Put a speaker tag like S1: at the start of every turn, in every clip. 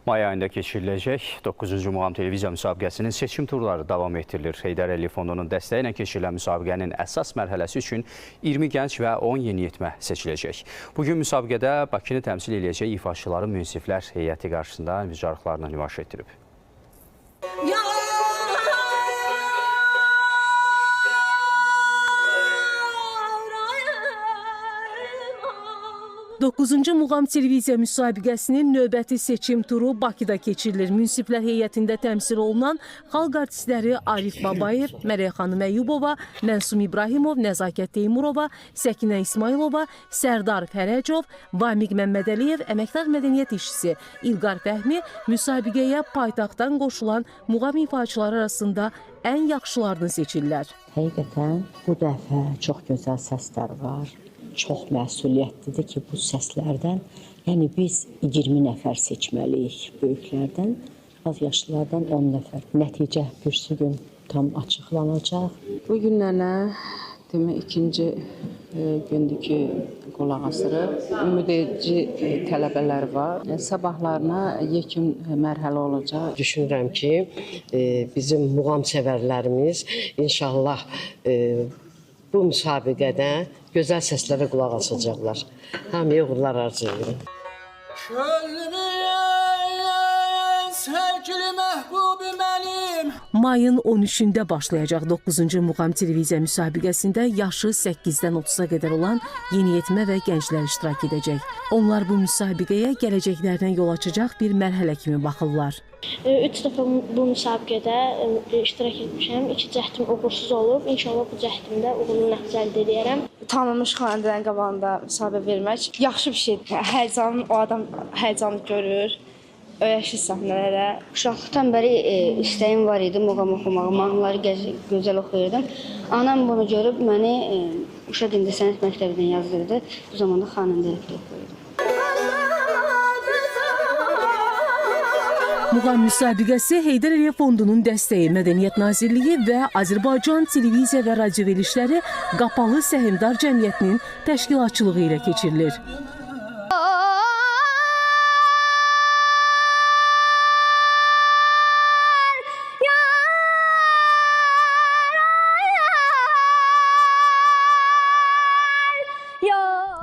S1: May ayında keçiriləcək 9-cu Muğam Televiziya müsabiqəsinin seçim turları davam etdirilir. Heydər Əliyev Fondunun dəstəyi ilə keçirilən müsabiqənin əsas mərhələsi üçün 20 gənc və 10 yeniyetmə seçiləcək. Bugün müsabiqədə Bakını təmsil edəcək ifaçıları münsiflər heyəti qarşısında mücarıqlarla nümayiş etdirib.
S2: 9-cu Muğam Televiziya müsabiqəsinin növbəti seçim turu Bakıda keçirilir. Münsiflər heyətində təmsil olunan xalq artistləri Arif Babayev, Mərəy xanım Əyyubova, Mənsum İbrahimov, Nəzakət Teymurova, Səkinə İsmailova, Sərdar Fərəcov, Vamiq Məmmədəliyev, əməkdar mədəniyyət işçisi İlqar Fəhmi müsabiqəyə paytaxtdan qoşulan muğam ifaçıları arasında ən yaxşılarını seçirlər.
S3: Həqiqətən bu dəfə çox gözəl səslər var. Çox məsuliyyətlidir ki, bu səslərdən, yəni biz 20 nəfər seçməliyik böyüklərdən, az yaşlılardan 10 nəfər. Nəticə birisi gün tam açıqlanacaq.
S4: Bu günlərlə ikinci gündür ki, qulaq asırıq. Ümid edici tələbələr var. Sabahlarına yekun mərhələ olacaq.
S5: Düşünürəm ki, bizim muğam sevərlərimiz inşallah bu müsabiqədə gözəl səslərə qulaq asacaqlar. Hamıya uğurlar arzulayıram.
S2: Mayın 13-də başlayacaq 9-cu Muğam Televiziya müsabiqəsində yaşı 8-dən 30-a qədər olan yeniyetmə və gənclər iştirak edəcək. Onlar bu müsabiqəyə gələcəklərinə yol açacaq bir mərhələ kimi baxırlar.
S6: 3 dəfə bu müsabiqədə iştirak etmişəm. 2 cəhdim uğursuz olub. İnşallah bu cəhdimdə uğurlu nəticə əldə edərəm.
S7: Tanınmış xanəndələrin qabağında müsabiqə vermək yaxşı bir şeydir. O adam həyəcanı görür. Öyrəşir səhnələrə.
S8: Uşaqlıqdan bəri istəyim var idi muğam oxumağı, mahnıları gözəl oxuyurdum. Anam bunu görüb məni uşaq incəsənət məktəbindən yazdırdı. Bu zamanda xanəndəlikdə oxuyurdum.
S2: Muğam müsabiqəsi Heydər Əliyev Fondunun dəstəyi Mədəniyyət Nazirliyi və Azərbaycan Televiziya və Radio verilişləri Qapalı Səhmdar Cəmiyyətinin təşkilatçılığı ilə keçirilir.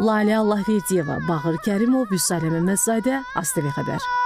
S2: Lalə Allahverdiyeva, Bağır Kərimov, Vüsal Məmmədzadə, ASTV Xəbər.